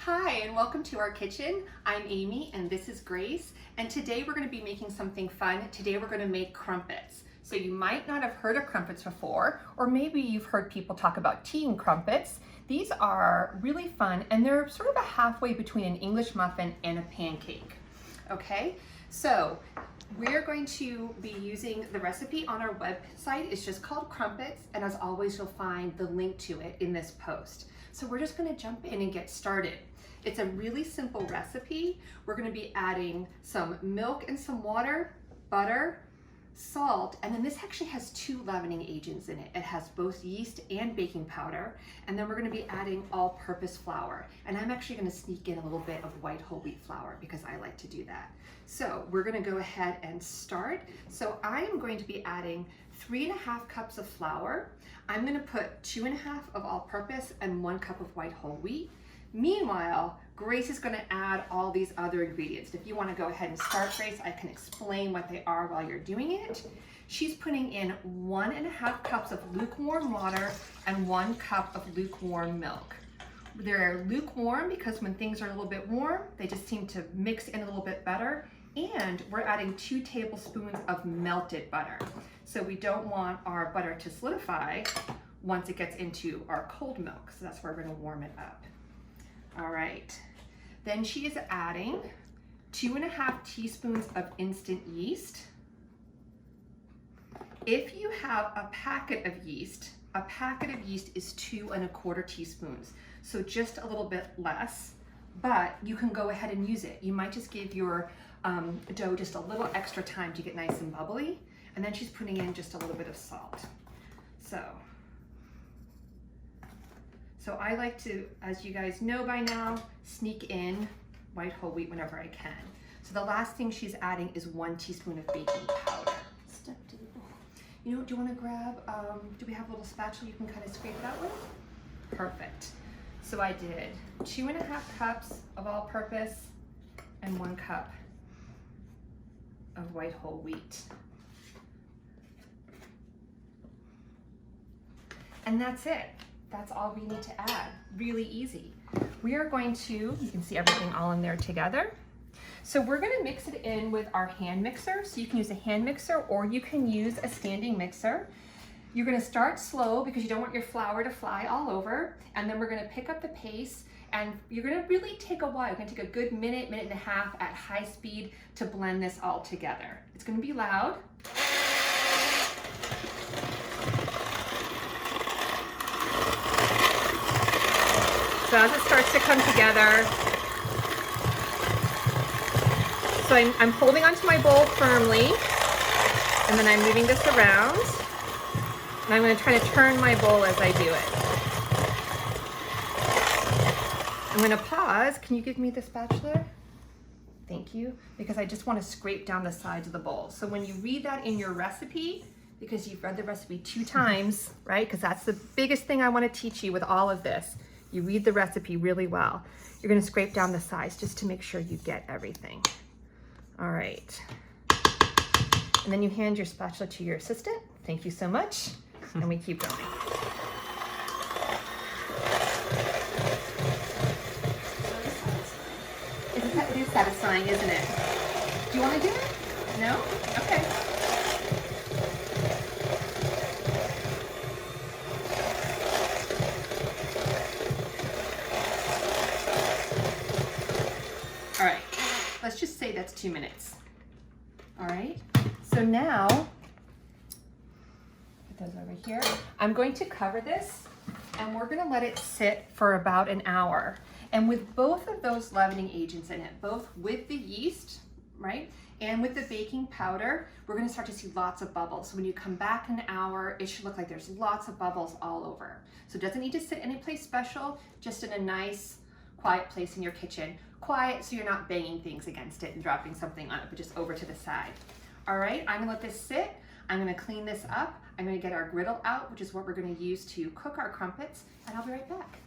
Hi, and welcome to our kitchen. I'm Amy and this is Grace, and today we're going to be making something fun. Today we're going to make crumpets. So you might not have heard of crumpets before, or maybe you've heard people talk about tea and crumpets. These are really fun and they're sort of a halfway between an English muffin and a pancake. Okay, so we're going to be using the recipe on our website. It's just called Crumpets, and as always you'll find the link to it in this post. So we're just going to jump in and get started. It's a really simple recipe. We're going to be adding some milk and some water, butter, salt, and then this actually has two leavening agents in it. It has both yeast and baking powder, and then we're going to be adding all-purpose flour. And I'm actually going to sneak in a little bit of white whole wheat flour because I like to do that. So we're going to go ahead and start. So I am going to be adding 3.5 cups of flour. I'm going to put 2.5 of all-purpose and 1 cup of white whole wheat. Meanwhile, Grace is going to add all these other ingredients. If you want to go ahead and start, Grace, I can explain what they are while you're doing it. She's putting in 1.5 cups of lukewarm water and 1 cup of lukewarm milk. They're lukewarm because when things are a little bit warm, they just seem to mix in a little bit better. And we're adding 2 tablespoons of melted butter. So we don't want our butter to solidify once it gets into our cold milk. So that's where we're going to warm it up. All right, then she is adding 2.5 teaspoons of instant yeast. If you have a packet of yeast is 2.25 teaspoons. So just a little bit less, but you can go ahead and use it. You might just give your dough just a little extra time to get nice and bubbly. And then she's putting in just a little bit of salt. So I like to, as you guys know by now, sneak in white whole wheat whenever I can. So the last thing she's adding is 1 teaspoon of baking powder. You know, do you want to grab, do we have a little spatula you can kind of scrape it out with? Perfect. So I did 2.5 cups of all-purpose and 1 cup of white whole wheat. And that's it. That's all we need to add. Really easy. We are going to, you can see everything all in there together. So we're going to mix it in with our hand mixer. So you can use a hand mixer or you can use a standing mixer. You're going to start slow because you don't want your flour to fly all over. And then we're going to pick up the pace and you're going to really take a while. You're going to take a good minute and a half at high speed to blend this all together. It's going to be loud. So as it starts to come together, so I'm holding onto my bowl firmly, and then I'm moving this around, and I'm going to try to turn my bowl as I do it. I'm going to pause. Can you give me the spatula? Thank you, because I just want to scrape down the sides of the bowl. So when you read that in your recipe, because you've read the recipe 2 times, right? Because that's the biggest thing I want to teach you with all of this. You read the recipe really well. You're going to scrape down the sides just to make sure you get everything. All right. And then you hand your spatula to your assistant. Thank you so much. And we keep going. It is satisfying, isn't it? Do you want to do it? No? Okay. All right, let's just say that's 2 minutes. All right, so now, put those over here. I'm going to cover this and we're gonna let it sit for about an hour. And with both of those leavening agents in it, both with the yeast, right, and with the baking powder, we're gonna start to see lots of bubbles. So when you come back in an hour, it should look like there's lots of bubbles all over. So it doesn't need to sit any place special, just in a nice, quiet place in your kitchen. Quiet so you're not banging things against it and dropping something on it, but just over to the side. All right, I'm gonna let this sit. I'm gonna clean this up. I'm gonna get our griddle out, which is what we're gonna use to cook our crumpets, and I'll be right back.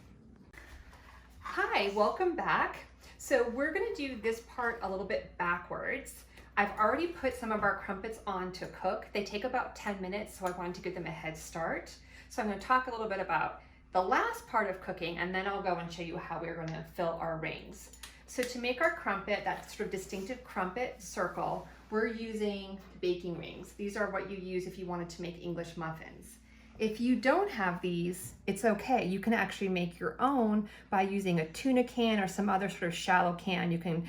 Hi, welcome back. So we're gonna do this part a little bit backwards. I've already put some of our crumpets on to cook. They take about 10 minutes, so I wanted to give them a head start. So I'm gonna talk a little bit about the last part of cooking, and then I'll go and show you how we're going to fill our rings. So to make our crumpet, that sort of distinctive crumpet circle, we're using baking rings. These are what you use if you wanted to make English muffins. If you don't have these, it's okay. You can actually make your own by using a tuna can or some other sort of shallow can. You can,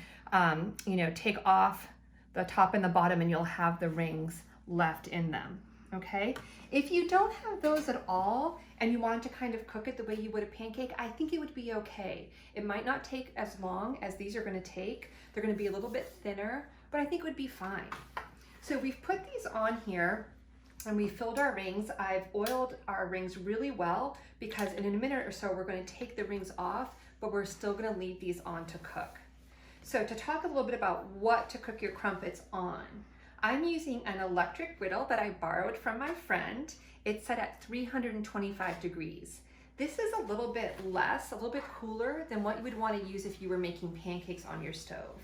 take off the top and the bottom and you'll have the rings left in them, okay? If you don't have those at all and you wanted to kind of cook it the way you would a pancake, I think it would be okay. It might not take as long as these are gonna take. They're gonna be a little bit thinner, but I think it would be fine. So we've put these on here and we filled our rings. I've oiled our rings really well because in a minute or so, we're gonna take the rings off, but we're still gonna leave these on to cook. So to talk a little bit about what to cook your crumpets on, I'm using an electric griddle that I borrowed from my friend. It's set at 325 degrees. This is a little bit cooler than what you would want to use if you were making pancakes on your stove.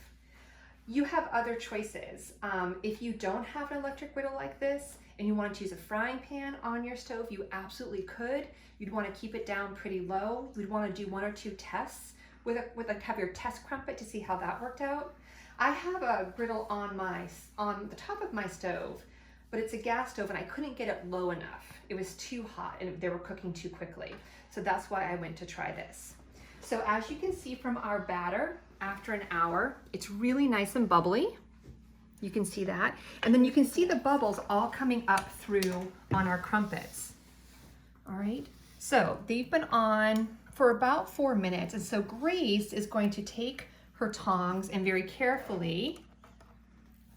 You have other choices. If you don't have an electric griddle like this and you want to use a frying pan on your stove, you absolutely could. You'd want to keep it down pretty low. You'd want to do 1 or 2 tests have your test crumpet to see how that worked out. I have a griddle on the top of my stove, but it's a gas stove and I couldn't get it low enough. It was too hot and they were cooking too quickly. So that's why I went to try this. So as you can see from our batter, after an hour, it's really nice and bubbly. You can see that. And then you can see the bubbles all coming up through on our crumpets. All right, so they've been on for about 4 minutes. And so Grace is going to take her tongs and very carefully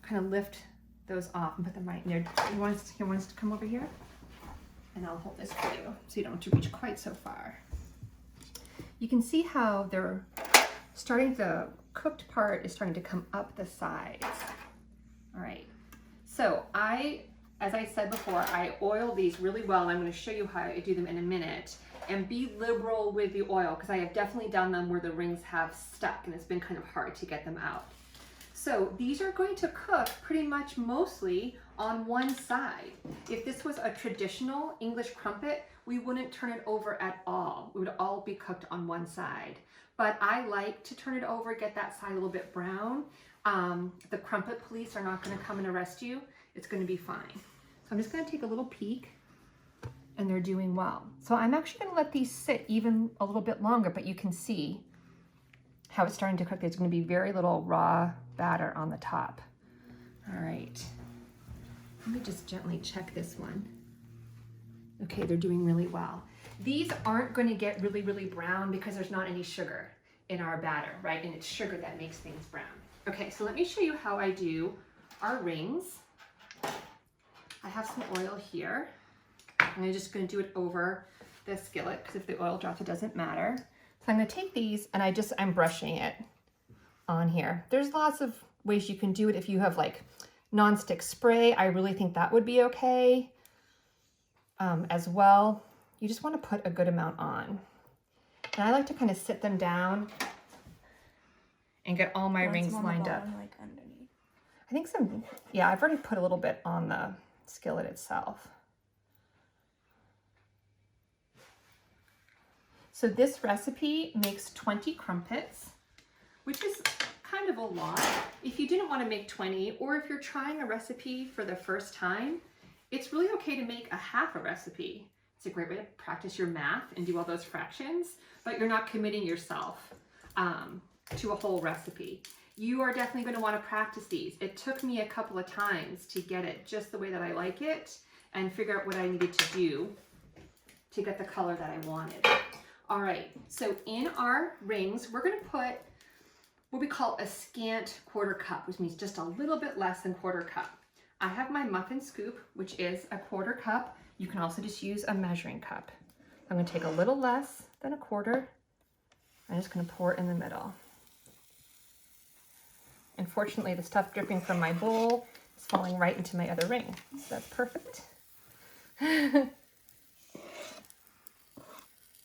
kind of lift those off and put them right in there. You want us to come over here? And I'll hold this for you so you don't have to reach quite so far. You can see how the cooked part is starting to come up the sides. All right, so as I said before, I oil these really well. I'm going to show you how I do them in a minute. And be liberal with the oil because I have definitely done them where the rings have stuck and it's been kind of hard to get them out. So these are going to cook pretty much mostly on one side. If this was a traditional English crumpet, we wouldn't turn it over at all. It would all be cooked on one side. But I like to turn it over, get that side a little bit brown. The crumpet police are not going to come and arrest you. It's going to be fine. So I'm just going to take a little peek. And they're doing well. So I'm actually going to let these sit even a little bit longer, but you can see how it's starting to cook. There's going to be very little raw batter on the top. All right. Let me just gently check this one. Okay, they're doing really well. These aren't going to get really, really brown because there's not any sugar in our batter, right? And it's sugar that makes things brown. Okay, so let me show you how I do our rings. I have some oil here. I'm just going to do it over the skillet because if the oil drops, it doesn't matter. So I'm going to take these and I'm brushing it on here. There's lots of ways you can do it. If you have like nonstick spray, I really think that would be okay as well. You just want to put a good amount on. And I like to kind of sit them down and get all my rings lined up. Like underneath. I think I've already put a little bit on the skillet itself. So this recipe makes 20 crumpets, which is kind of a lot. If you didn't want to make 20, or if you're trying a recipe for the first time, it's really okay to make a half a recipe. It's a great way to practice your math and do all those fractions, but you're not committing yourself to a whole recipe. You are definitely going to want to practice these. It took me a couple of times to get it just the way that I like it and figure out what I needed to do to get the color that I wanted. All right, so in our rings, we're going to put what we call a scant quarter cup, which means just a little bit less than quarter cup. I have my muffin scoop, which is a quarter cup. You can also just use a measuring cup. I'm going to take a little less than a quarter. I'm just going to pour it in the middle. Unfortunately, the stuff dripping from my bowl is falling right into my other ring. So that's perfect.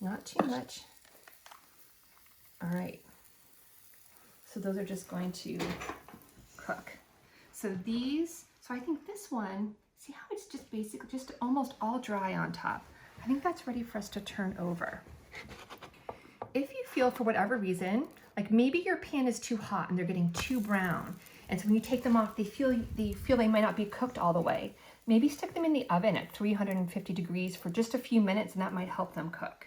Not too much. All right. So those are just going to cook. So I think this one, see how it's just basically just almost all dry on top. I think that's ready for us to turn over. feel, for whatever reason, like maybe your pan is too hot and they're getting too brown, and so when you take them off, they feel they might not be cooked all the way, maybe stick them in the oven at 350 degrees for just a few minutes, and that might help them cook.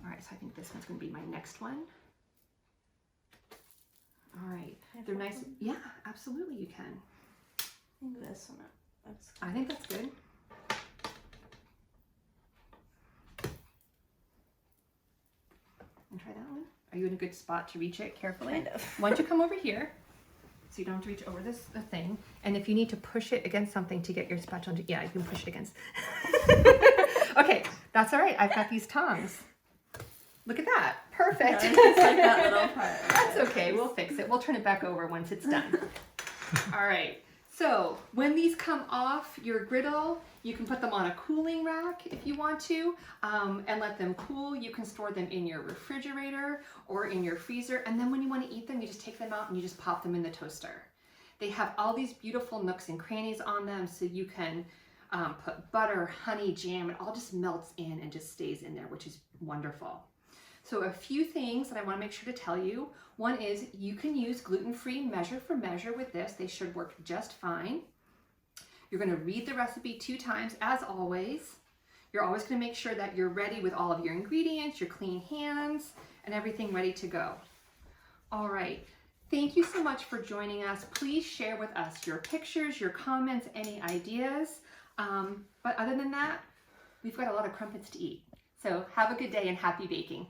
All right, so I think this one's going to be my next one. All right, they're nice. Yeah, absolutely, you can. I think this one. That's good. I think that's good. And try that one. Are you in a good spot to reach it carefully? Kind of. Why don't you come over here so you don't have to reach over the thing. And if you need to push it against something to get your spatula, yeah, you can push it against. Okay, that's all right. I've got these tongs. Look at that. Perfect. Yeah, it's like that little part. That's okay. We'll fix it. We'll turn it back over once it's done. All right. So when these come off your griddle, you can put them on a cooling rack if you want to, and let them cool. You can store them in your refrigerator or in your freezer. And then when you want to eat them, you just take them out and you just pop them in the toaster. They have all these beautiful nooks and crannies on them, so you can put butter, honey, jam. It all just melts in and just stays in there, which is wonderful. So a few things that I want to make sure to tell you. One is you can use gluten-free measure for measure with this. They should work just fine. You're going to read the recipe 2 times as always. You're always going to make sure that you're ready with all of your ingredients, your clean hands, and everything ready to go. All right. Thank you so much for joining us. Please share with us your pictures, your comments, any ideas. But other than that, we've got a lot of crumpets to eat. So have a good day and happy baking.